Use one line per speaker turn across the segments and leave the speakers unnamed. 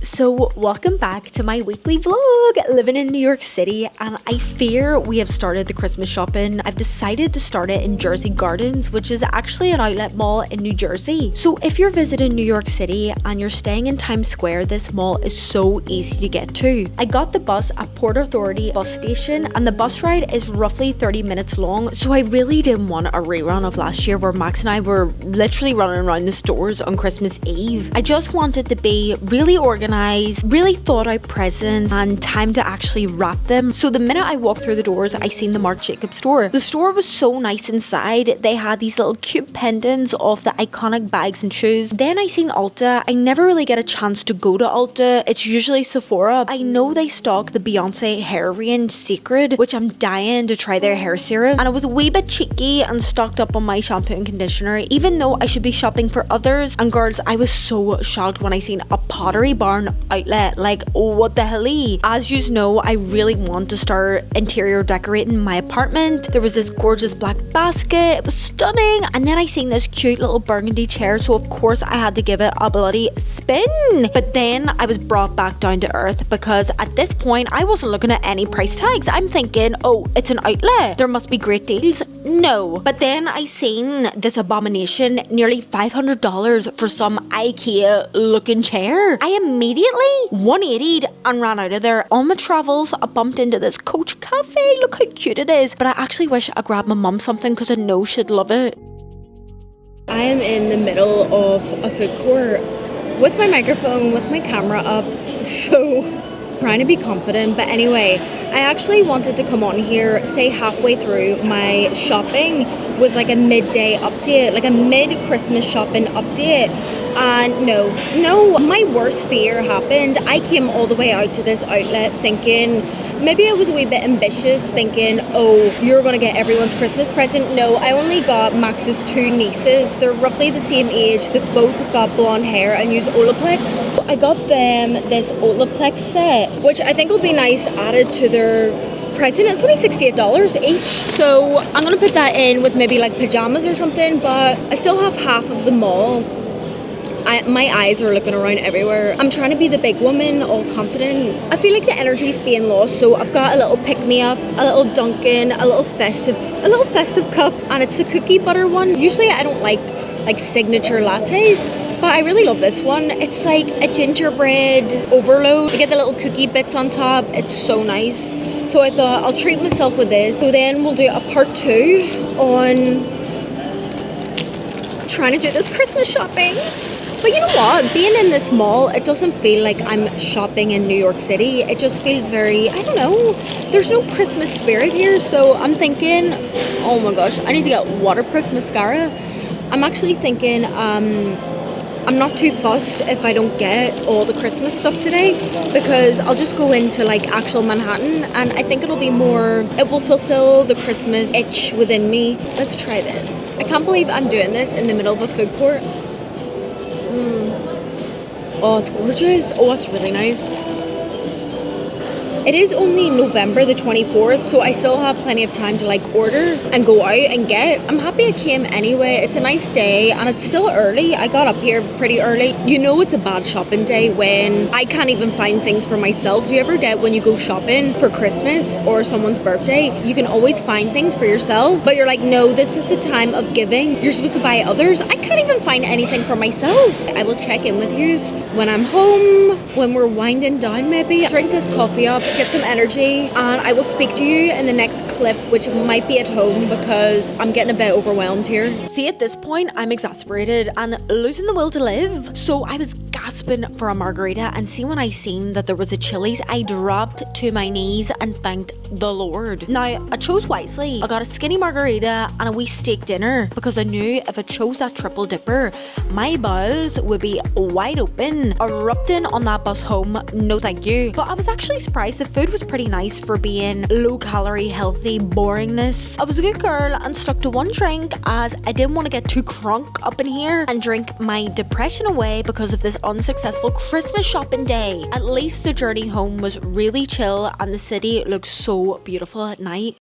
So welcome back to my weekly vlog, living in New York City, and I fear we have started the Christmas shopping. I've decided to start it in Jersey Gardens, which is actually an outlet mall in New Jersey. So if you're visiting New York City and you're staying in Times Square, this mall is so easy to get to. I got the bus at Port Authority bus station and the bus ride is roughly 30 minutes long, so I really didn't want a rerun of last year where Max and I were literally running around the stores on Christmas Eve. I just wanted to be really organized, really thought out presents and time to actually wrap them. So the minute I walked through the doors, I seen the Marc Jacobs store. The store was so nice inside. They had these little cute pendants of the iconic bags and shoes. Then I seen Ulta. I never really get a chance to go to Ulta. It's usually Sephora. I know they stock the Beyonce hair range Secret, which I'm dying to try their hair serum. And I was a wee bit cheeky and stocked up on my shampoo and conditioner, even though I should be shopping for others. And girls, I was so shocked when I seen a Pottery Barn outlet. Like, what the hell? As you know, I really want to start interior decorating my apartment. There was this gorgeous black basket. It was stunning. And then I seen this cute little burgundy chair, so of course I had to give it a bloody spin. But then I was brought back down to earth because at this point I wasn't looking at any price tags. I'm thinking, oh, it's an outlet, there must be great deals. No. But then I seen this abomination, nearly $500 for some IKEA looking chair. I immediately 180'd and ran out of there. On my travels, I bumped into this Coach Cafe. Look how cute it is. But I actually wish I grabbed my mum something because I know she'd love it.
I am in the middle of a food court with my microphone, with my camera up, so trying to be confident. But anyway, I actually wanted to come on here, say halfway through my shopping with like a midday update, like a mid-Christmas shopping update. And no, my worst fear happened. I came all the way out to this outlet thinking, maybe I was a wee bit ambitious, thinking, oh, you're gonna get everyone's Christmas present. No, I only got Max's two nieces. They're roughly the same age. They've both got blonde hair and use Olaplex. I got them this Olaplex set, which I think will be nice added to their present. It's only $68 each, so I'm gonna put that in with maybe like pajamas or something, but I still have half of the mall. My eyes are looking around everywhere. I'm trying to be the big woman, all confident. I feel like the energy's being lost, so I've got a little pick-me-up, a little Dunkin', a little festive cup, and it's a cookie butter one. Usually I don't like signature lattes, but I really love this one. It's like a gingerbread overload. You get the little cookie bits on top. It's so nice. So I thought I'll treat myself with this. So then we'll do a part 2 on trying to do this Christmas shopping. But you know what? Being in this mall, it doesn't feel like I'm shopping in New York City. It just feels very, I don't know, there's no Christmas spirit here. So I'm thinking, oh my gosh, I need to get waterproof mascara. I'm actually thinking, I'm not too fussed if I don't get all the Christmas stuff today, because I'll just go into like actual Manhattan and I think it'll be more, it will fulfill the Christmas itch within me. Let's try this. I can't believe I'm doing this in the middle of a food court. Oh, it's gorgeous. Oh, it's really nice. It is only November the 24th, so I still have plenty of time to like order and go out and get. I'm happy I came anyway. It's a nice day and it's still early. I got up here pretty early. You know it's a bad shopping day when I can't even find things for myself. Do you ever get when you go shopping for Christmas or someone's birthday, you can always find things for yourself, but you're like, no, this is the time of giving. You're supposed to buy others. I can't even find anything for myself. I will check in with you when I'm home, when we're winding down maybe. Drink this coffee up, get some energy, and I will speak to you in the next clip, which might be at home because I'm getting a bit overwhelmed here.
See, at this point, I'm exasperated and losing the will to live. So I was gasping for a margarita, and see, when I seen that there was a Chili's, I dropped to my knees and thanked the Lord. Now, I chose wisely. I got a skinny margarita and a wee steak dinner because I knew if I chose that triple dipper, my bowels would be wide open, erupting on that bus home. No thank you. But I was actually surprised. The food was pretty nice for being low calorie, healthy boringness. I was a good girl and stuck to one drink as I didn't want to get too crunk up in here and drink my depression away because of this unsuccessful Christmas shopping day. At least the journey home was really chill and the city looked so beautiful at night.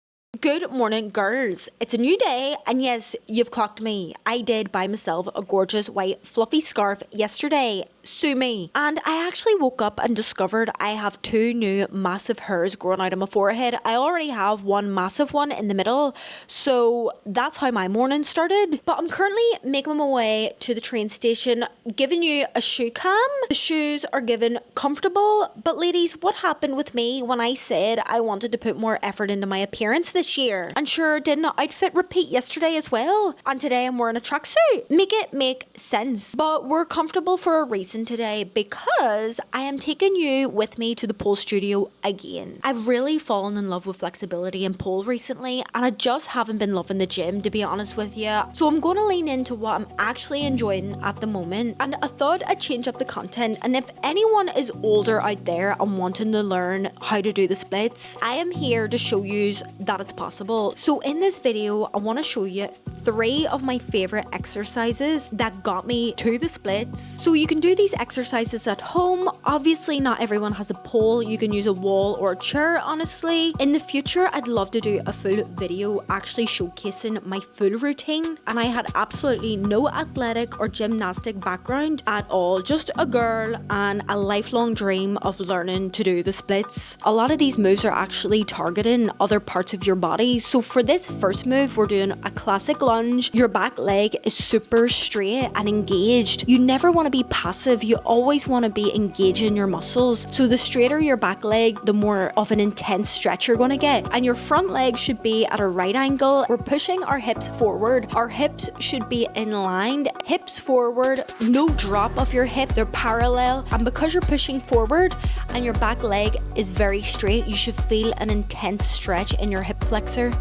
Good morning, girls. It's a new day, and yes, you've clocked me. I did buy myself a gorgeous white fluffy scarf yesterday. Sue me. And I actually woke up and discovered I have two new massive hairs growing out of my forehead. I already have one massive one in the middle, so that's how my morning started. But I'm currently making my way to the train station, giving you a shoe cam. The shoes are given comfortable, but ladies, what happened with me when I said I wanted to put more effort into my appearance this year? And sure, didn't the outfit repeat yesterday as well? And today I'm wearing a tracksuit. Make it make sense. But we're comfortable for a reason today, because I am taking you with me to the pole studio again. I've really fallen in love with flexibility and pole recently, and I just haven't been loving the gym, to be honest with you. So I'm going to lean into what I'm actually enjoying at the moment, and I thought I'd change up the content. And if anyone is older out there and wanting to learn how to do the splits, I am here to show you that it's possible. So in this video, I want to show you 3 of my favorite exercises that got me to the splits. So you can do these exercises at home. Obviously, not everyone has a pole. You can use a wall or a chair, honestly. In the future, I'd love to do a full video actually showcasing my full routine. And I had absolutely no athletic or gymnastic background at all. Just a girl and a lifelong dream of learning to do the splits. A lot of these moves are actually targeting other parts of your body. So for this first move, we're doing a classic lunge. Your back leg is super straight and engaged. You never want to be passive. You always want to be engaging your muscles. So the straighter your back leg, the more of an intense stretch you're going to get. And your front leg should be at a right angle. We're pushing our hips forward. Our hips should be in line. Hips forward, no drop of your hip. They're parallel. And because you're pushing forward and your back leg is very straight, you should feel an intense stretch in your hip flexor.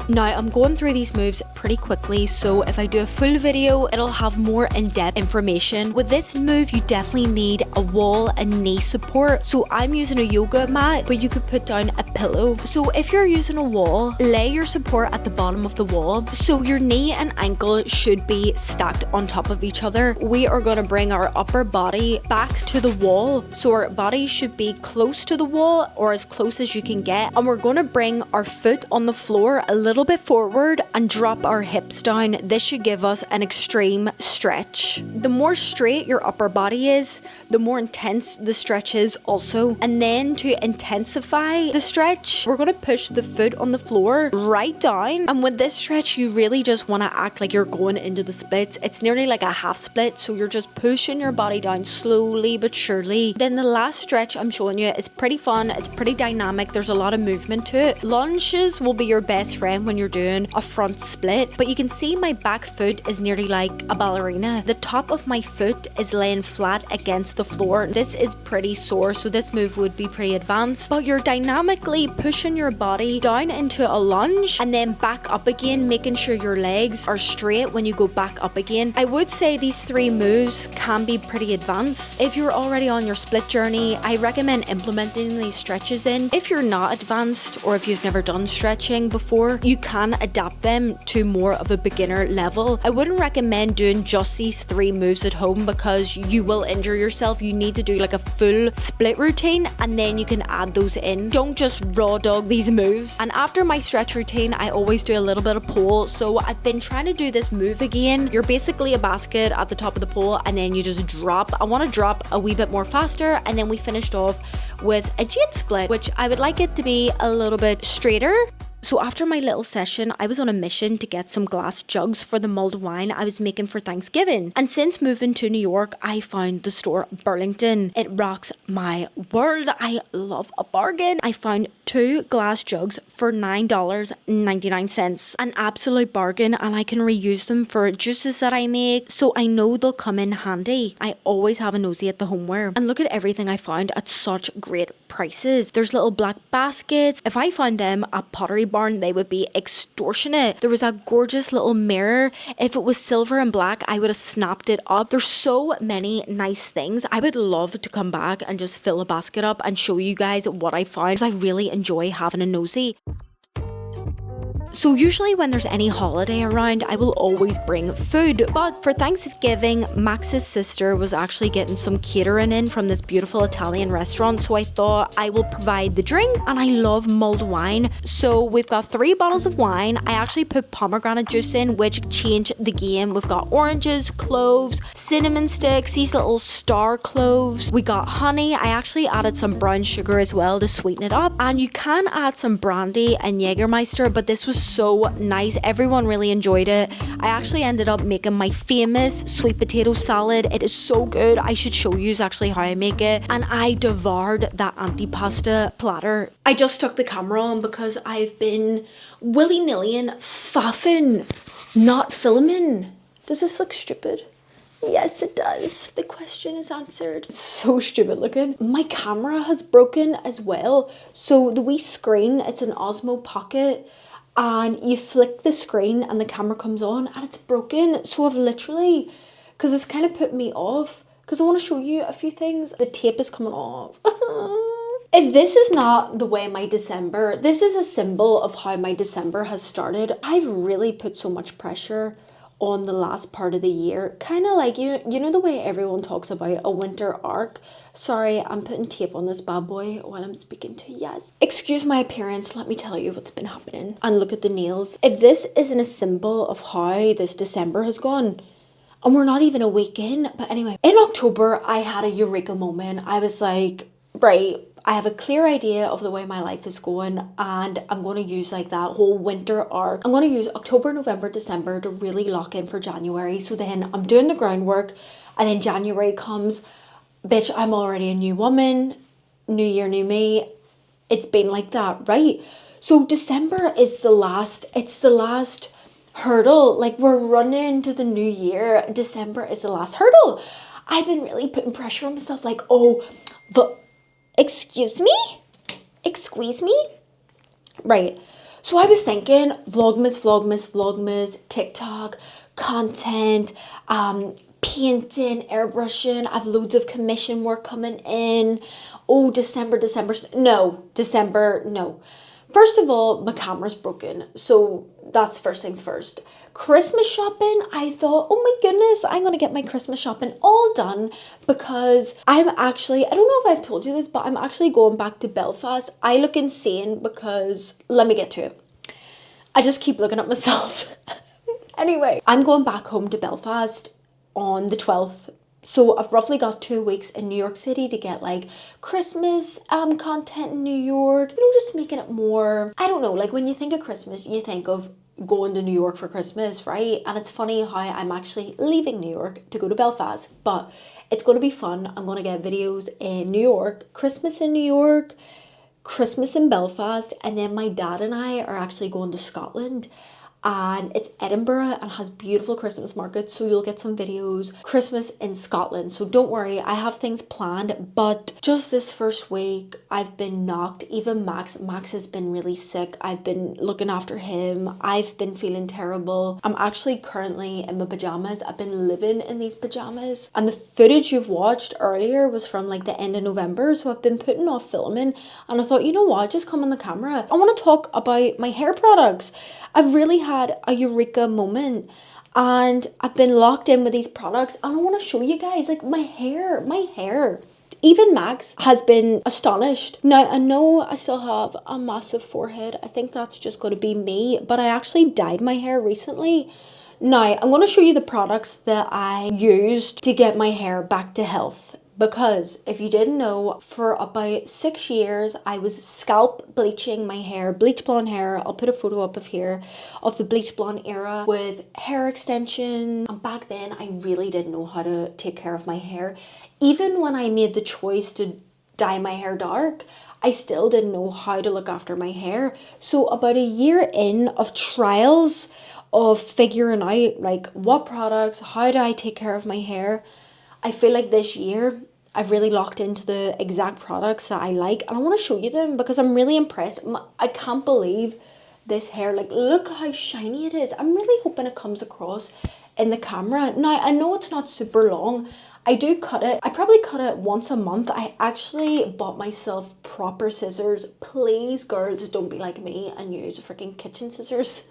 Now, I'm going through these moves pretty quickly, so if I do a full video, it'll have more in-depth information. With this move, you definitely need a wall and knee support. So I'm using a yoga mat, but you could put down a pillow. So if you're using a wall, lay your support at the bottom of the wall. So your knee and ankle should be stacked on top of each other. We are going to bring our upper body back to the wall. So our body should be close to the wall, or as close as you can get. And we're going to bring our foot on the floor a little bit forward and drop our hips down. This should give us an extreme stretch. The more straight your upper body is, the more intense the stretch is also. And then to intensify the stretch, we're going to push the foot on the floor right down. And with this stretch, you really just want to act like you're going into the splits. It's nearly like a half split, so you're just pushing your body down slowly but surely. Then the last stretch I'm showing you is pretty fun. It's pretty dynamic. There's a lot of movement to it. Lunges will be your best friend when you're doing a front split, but you can see my back foot is nearly like a ballerina. The top of my foot is laying flat against the floor. This is pretty sore, so this move would be pretty advanced, but you're dynamically pushing your body down into a lunge and then back up again, making sure your legs are straight when you go back up again. I would say these 3 moves can be pretty advanced. If you're already on your split journey, I recommend implementing these stretches in. If you're not advanced, or if you've never done stretching before, you can adapt them to more of a beginner level. I wouldn't recommend doing just these 3 moves at home because you will injure yourself. You need to do like a full split routine and then you can add those in. Don't just raw dog these moves. And after my stretch routine, I always do a little bit of pole. So I've been trying to do this move again. You're basically a basket at the top of the pole and then you just drop. I want to drop a wee bit more faster, and then we finished off with a jade split, which I would like it to be a little bit straighter. So after my little session, I was on a mission to get some glass jugs for the mulled wine I was making for Thanksgiving. And since moving to New York, I found the store Burlington. It rocks my world. I love a bargain. I found 2 glass jugs for $9.99. An absolute bargain, and I can reuse them for juices that I make, so I know they'll come in handy. I always have a nosy at the homeware. And look at everything I found at such great prices. There's little black baskets. If I found them at Pottery Barn, they would be extortionate. There was a gorgeous little mirror. If it was silver and black, I would have snapped it up. There's so many nice things. I would love to come back and just fill a basket up and show you guys what I found, because I really enjoy having a nosy. So usually when there's any holiday around, I will always bring food. But for Thanksgiving, Max's sister was actually getting some catering in from this beautiful Italian restaurant. So I thought I will provide the drink, and I love mulled wine. So we've got 3 bottles of wine. I actually put pomegranate juice in, which changed the game. We've got oranges, cloves, cinnamon sticks, these little star cloves. We got honey. I actually added some brown sugar as well to sweeten it up. And you can add some brandy and Jägermeister, but this was so nice. Everyone really enjoyed it. I actually ended up making my famous sweet potato salad. It is so good. I should show you actually how I make it. And I devoured that antipasta platter. I just took the camera on because I've been willy-nilly and faffing, not filming. Does this look stupid? Yes, it does. The question is answered. It's so stupid looking. My camera has broken as well. So the wee screen, it's an Osmo Pocket, and you flick the screen and the camera comes on and it's broken. So I've literally, because it's kind of put me off, because I want to show you a few things. The tape is coming off. If this is not the way my December, this is a symbol of how my December has started. I've really put so much pressure on the last part of the year, kind of like, you know the way everyone talks about a winter arc. Sorry, I'm putting tape on this bad boy while I'm speaking to you. Yes, excuse my appearance, let me tell you what's been happening. And look at the nails. If this isn't a symbol of how this December has gone, and we're not even a week in, but anyway, in October I had a eureka moment. I was like, right, I have a clear idea of the way my life is going, and I'm going to use like that whole winter arc. I'm going to use October, November, December to really lock in for January. So then I'm doing the groundwork, and then January comes, bitch, I'm already a new woman, new year, new me. It's been like that, right? So December is the last hurdle. Like, we're running to the new year. December is the last hurdle. I've been really putting pressure on myself, like, excuse me? Right. So I was thinking vlogmas, TikTok, content, painting, airbrushing. I've loads of commission work coming in. Oh, December, no. First of all, my camera's broken. So that's first things first. Christmas shopping, I thought, oh my goodness, I'm going to get my Christmas shopping all done because I'm actually, I don't know if I've told you this, but I'm actually going back to Belfast. I look insane because, let me get to it. I just keep looking at myself. Anyway, I'm going back home to Belfast on the 12th. So I've roughly got 2 weeks in New York City to get like Christmas content in New York. You know, just making it more, I don't know, like when you think of Christmas, you think of going to New York for Christmas, right? And it's funny how I'm actually leaving New York to go to Belfast, but it's going to be fun. I'm going to get videos in New York, Christmas in New York, Christmas in Belfast, and then my dad and I are actually going to Scotland. And it's Edinburgh and has beautiful Christmas markets, so you'll get some videos. Christmas in Scotland, so don't worry, I have things planned, but just this first week I've been knocked. Even Max has been really sick. I've been looking after him. I've been feeling terrible. I'm actually currently in my pajamas. I've been living in these pajamas, and the footage you've watched earlier was from like the end of November, so I've been putting off filming, and I thought, you know what, just come on the camera. I want to talk about my hair products. I've really had a eureka moment, and I've been locked in with these products, and I want to show you guys like my hair. Even Max has been astonished. Now, I know I still have a massive forehead. I think that's just going to be me, but I actually dyed my hair recently. Now, I'm going to show you the products that I used to get my hair back to health. Because if you didn't know, for about 6 years, I was scalp bleaching my hair, bleach blonde hair. I'll put a photo up of here of the bleach blonde era with hair extension. And back then, I really didn't know how to take care of my hair. Even when I made the choice to dye my hair dark, I still didn't know how to look after my hair. So about a year in of trials of figuring out like what products, how do I take care of my hair, I feel like this year I've really locked into the exact products that I like, and I want to show you them because I'm really impressed. I can't believe this hair. Like, look how shiny it is. I'm really hoping it comes across in the camera. Now, I know it's not super long. I do cut it. I probably cut it once a month. I actually bought myself proper scissors. Please, girls, don't be like me and use freaking kitchen scissors.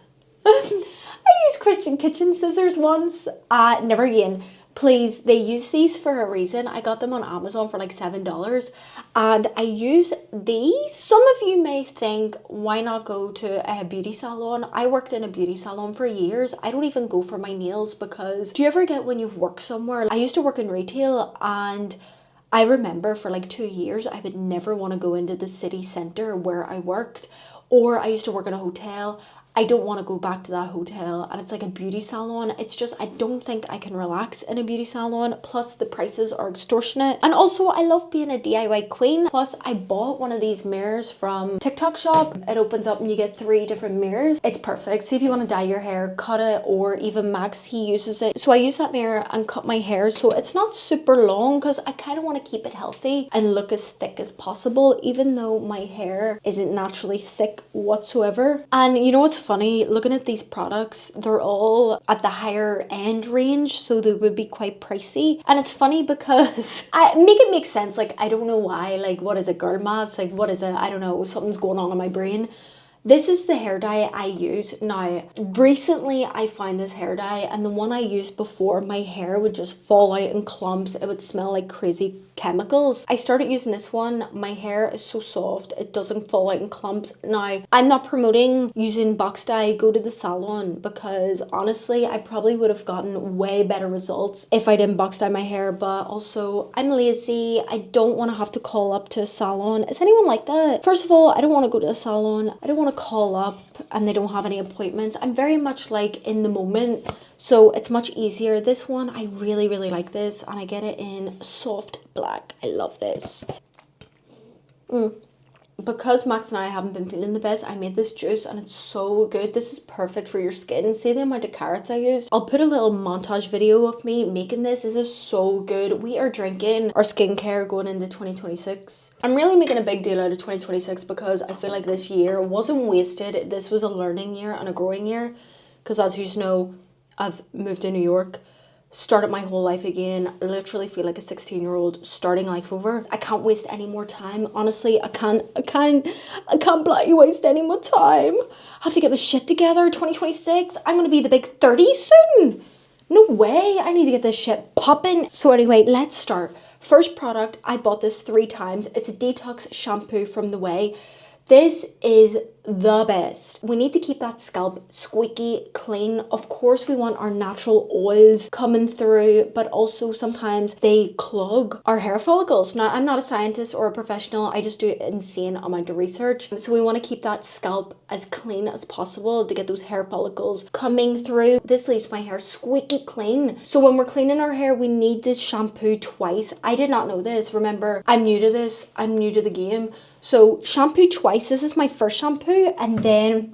I used kitchen scissors once. Never again. Please, they use these for a reason. I got them on Amazon for like $7 and I use these. Some of you may think, why not go to a beauty salon? I worked in a beauty salon for years. I don't even go for my nails because do you ever get when you've worked somewhere? I used to work in retail and I remember for like 2 years, I would never want to go into the city centre where I worked, or I used to work in a hotel. I don't want to go back to that hotel and it's like a beauty salon. It's just, I don't think I can relax in a beauty salon. Plus the prices are extortionate. And also I love being a DIY queen. Plus I bought one of these mirrors from TikTok shop. It opens up and you get 3 different mirrors. It's perfect. See if you want to dye your hair, cut it, or even Max, he uses it. So I use that mirror and cut my hair. So it's not super long because I kind of want to keep it healthy and look as thick as possible, even though my hair isn't naturally thick whatsoever. And you know what's funny, looking at these products, they're all at the higher end range, so they would be quite pricey. And it's funny because I make it make sense. Like, I don't know why, like, what is it, girl maths? Like, what is it? I don't know, something's going on in my brain. This is the hair dye I use now. Recently, I found this hair dye, and the one I used before, my hair would just fall out in clumps. It would smell like crazy chemicals. I started using this one. My hair is so soft. It doesn't fall out in clumps. Now, I'm not promoting using box dye. Go to the salon because honestly, I probably would have gotten way better results if I didn't box dye my hair. But also, I'm lazy. I don't want to have to call up to a salon. Is anyone like that? First of all, I don't want to go to the salon. I don't want to call up and they don't have any appointments. I'm very much like in the moment, so it's much easier. This one, I really like this, and I get it in soft black. I love this. Because Max and I haven't been feeling the best, I made this juice and it's so good. This is perfect for your skin. See the amount of carrots I used? I'll put a little montage video of me making this. This is so good. We are drinking our skincare going into 2026. I'm really making a big deal out of 2026 because I feel like this year wasn't wasted. This was a learning year and a growing year. Because as you know, I've moved to New York, started my whole life again. I literally feel like a 16-year-old starting life over. I can't waste any more time. Honestly, I can't bloody waste any more time. I have to get my shit together. 2026, I'm gonna be the big 30 soon. No way, I need to get this shit popping. So anyway, let's start. First product, I bought this 3 times. It's a detox shampoo from The Way. This is the best. We need to keep that scalp squeaky clean. Of course, we want our natural oils coming through, but also sometimes they clog our hair follicles. Now, I'm not a scientist or a professional. I just do an insane amount of research. So we want to keep that scalp as clean as possible to get those hair follicles coming through. This leaves my hair squeaky clean. So when we're cleaning our hair, we need to shampoo twice. I did not know this. Remember, I'm new to this. I'm new to the game. So shampoo twice. This is my first shampoo, and then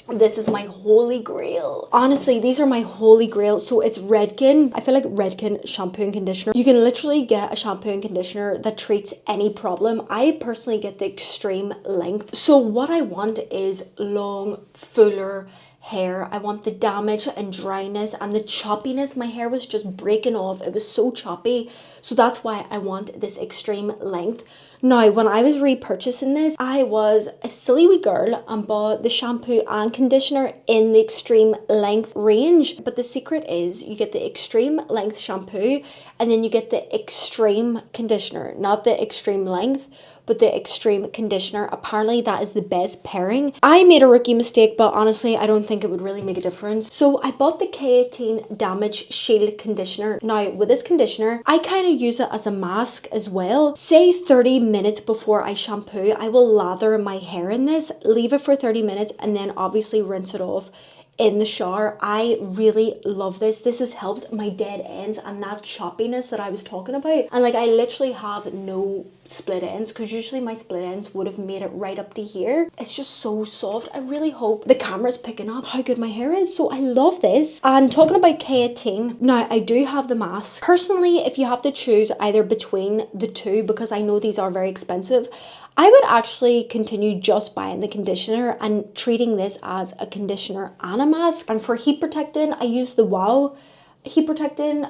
this is my holy grail. Honestly, these are my holy grail. So it's Redken. I feel like Redken shampoo and conditioner. You can literally get a shampoo and conditioner that treats any problem. I personally get the extreme length. So what I want is long, fuller hair. I want the damage and dryness and the choppiness. My hair was just breaking off. It was so choppy. So that's why I want this extreme length. Now, when I was repurchasing this, I was a silly wee girl and bought the shampoo and conditioner in the extreme length range. But the secret is you get the extreme length shampoo and then you get the extreme conditioner, not the extreme length, but the extreme conditioner. Apparently that is the best pairing. I made a rookie mistake, but honestly, I don't think it would really make a difference. So I bought the K18 Damage Shield Conditioner. Now, with this conditioner, I kind of use it as a mask as well. Say 30 minutes before I shampoo, I will lather my hair in this, leave it for 30 minutes, and then obviously rinse it off in the shower. I really love this. This has helped my dead ends and that choppiness that I was talking about. And like, I literally have no split ends because usually my split ends would have made it right up to here. It's just so soft. I really hope the camera's picking up how good my hair is. So I love this. And talking about K18, now I do have the mask. Personally, if you have to choose either between the two, because I know these are very expensive, I would actually continue just buying the conditioner and treating this as a conditioner and a mask. And for heat protectant, I use the Wow heat protectant.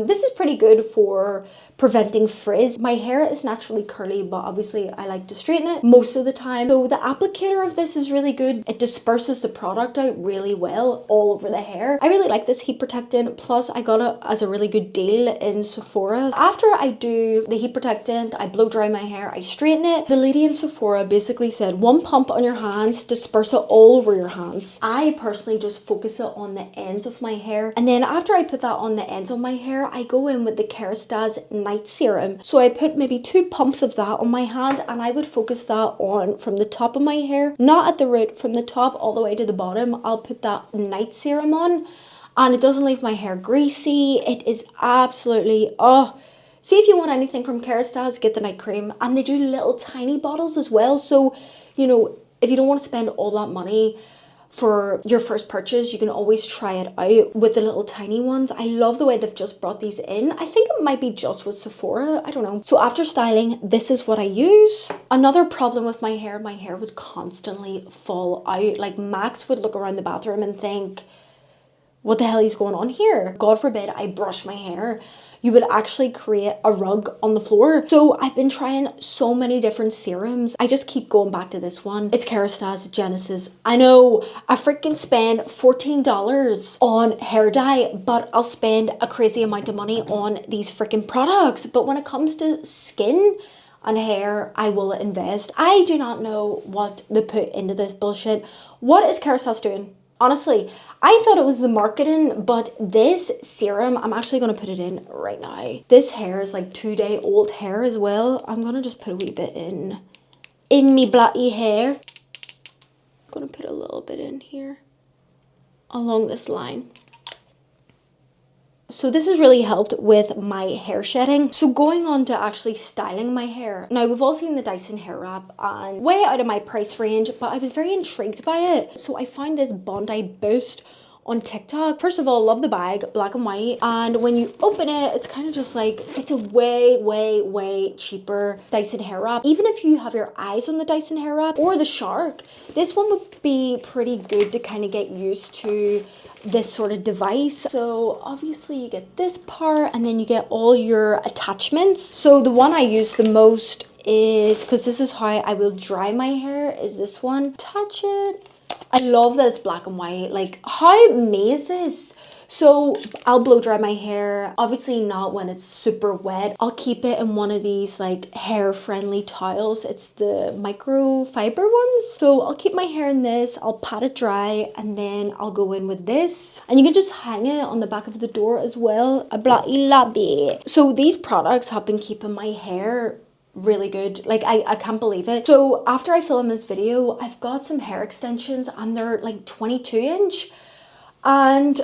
This is pretty good for preventing frizz. My hair is naturally curly, but obviously I like to straighten it most of the time. So the applicator of this is really good. It disperses the product out really well all over the hair. I really like this heat protectant. Plus I got it as a really good deal in Sephora. After I do the heat protectant, I blow dry my hair, I straighten it. The lady in Sephora basically said 1 pump on your hands, disperse it all over your hands. I personally just focus it on the ends of my hair, and then after I put that on the ends of my hair, I go in with the Kerastase night serum. So I put maybe 2 pumps of that on my hand, and I would focus that on from the top of my hair, not at the root, from the top all the way to the bottom. I'll put that night serum on, and it doesn't leave my hair greasy. It is absolutely, oh, see, if you want anything from Kerastase, get the night cream. And they do little tiny bottles as well, so you know, if you don't want to spend all that money for your first purchase, you can always try it out with the little tiny ones. I love the way they've just brought these in. I think it might be just with Sephora, I don't know. So after styling, this is what I use. Another problem with my hair would constantly fall out. Like Max would look around the bathroom and think, what the hell is going on here? God forbid I brush my hair, you would actually create a rug on the floor. So I've been trying so many different serums. I just keep going back to this one. It's Kerastase Genesis. I know I freaking spend $14 on hair dye, but I'll spend a crazy amount of money on these freaking products. But when it comes to skin and hair, I will invest. I do not know what they put into this bullshit. What is Kerastase doing? Honestly, I thought it was the marketing, but this serum, I'm actually going to put it in right now. This hair is like 2-day-old hair as well. I'm going to just put a wee bit in me blacky hair. I'm going to put a little bit in here along this line. So this has really helped with my hair shedding. So going on to actually styling my hair. Now we've all seen the Dyson hair wrap and way out of my price range, but I was very intrigued by it. So I found this Bondi Boost on TikTok. First of all, love the bag, black and white. And when you open it, it's kind of just like, it's a way cheaper Dyson hair wrap. Even if you have your eyes on the Dyson hair wrap or the Shark, this one would be pretty good to kind of get used to this sort of device. So obviously you get this part and then you get all your attachments. So the one I use the most is, because this is how I will dry my hair, is this one. Touch it. I love that it's black and white. Like, how me is this? So I'll blow dry my hair, obviously not when it's super wet. I'll keep it in one of these like hair friendly towels. It's the microfiber ones. So I'll keep my hair in this, I'll pat it dry, and then I'll go in with this. And you can just hang it on the back of the door as well. A bloody lobby. So these products have been keeping my hair really good. Like, I can't believe it. So after I film this video, I've got some hair extensions and they're like 22-inch. And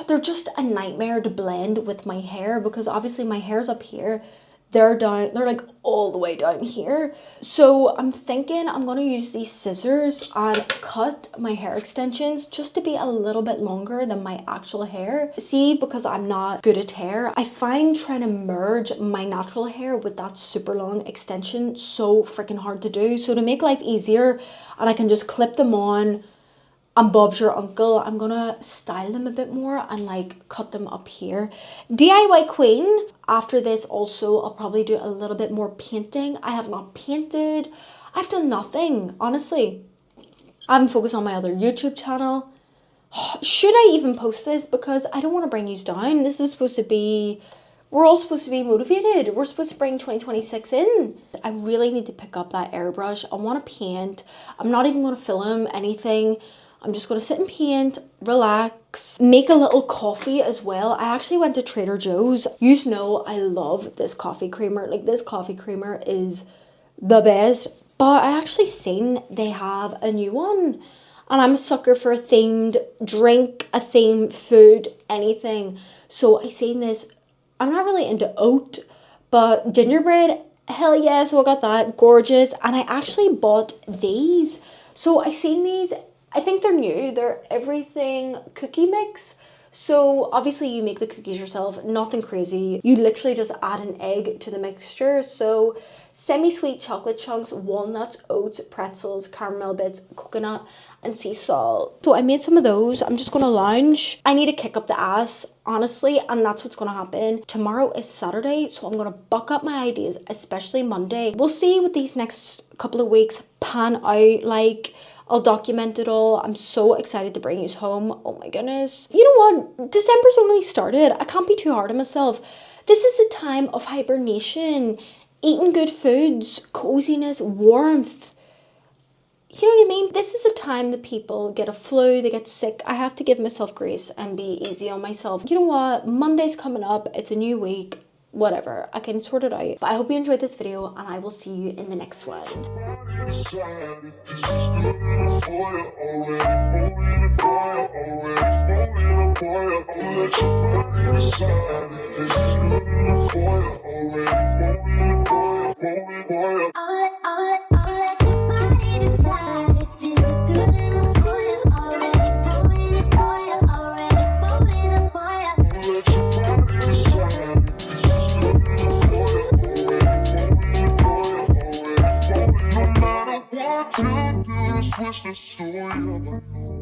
they're just a nightmare to blend with my hair because obviously my hair's up here, they're like all the way down here. So I'm thinking I'm gonna use these scissors and cut my hair extensions just to be a little bit longer than my actual hair. See, because I'm not good at hair, I find trying to merge my natural hair with that super long extension so freaking hard to do. So to make life easier and I can just clip them on, and Bob's your uncle, I'm gonna style them a bit more and like cut them up here. DIY queen. After this also, I'll probably do a little bit more painting. I have not painted. I've done nothing, honestly. I haven't focused on my other YouTube channel. Should I even post this? Because I don't want to bring you down. This is supposed to be, we're all supposed to be motivated. We're supposed to bring 2026 in. I really need to pick up that airbrush. I want to paint. I'm not even going to film anything. I'm just going to sit and paint, relax, make a little coffee as well. I actually went to Trader Joe's. You know I love this coffee creamer. Like, this coffee creamer is the best. But I actually seen they have a new one. And I'm a sucker for a themed drink, a themed food, anything. So I seen this. I'm not really into oat, but gingerbread, hell yeah. So I got that, gorgeous. And I actually bought these. So I seen these. I think they're new. They're everything cookie mix. So obviously you make the cookies yourself, nothing crazy. You literally just add an egg to the mixture. So semi-sweet chocolate chunks, walnuts, oats, pretzels, caramel bits, coconut, and sea salt. So I made some of those. I'm just gonna lounge. I need to kick up the ass, honestly, and that's what's gonna happen. Tomorrow is Saturday, so I'm gonna buck up my ideas, especially Monday. We'll see what these next couple of weeks pan out like. I'll document it all. I'm so excited to bring you home. Oh my goodness. You know what? December's only started. I can't be too hard on myself. This is a time of hibernation, eating good foods, coziness, warmth. You know what I mean? This is a time that people get a flu, they get sick. I have to give myself grace and be easy on myself. You know what? Monday's coming up. It's a new week. Whatever. I can sort it out. But I hope you enjoyed this video and I will see you in the next one.
Switch the story up.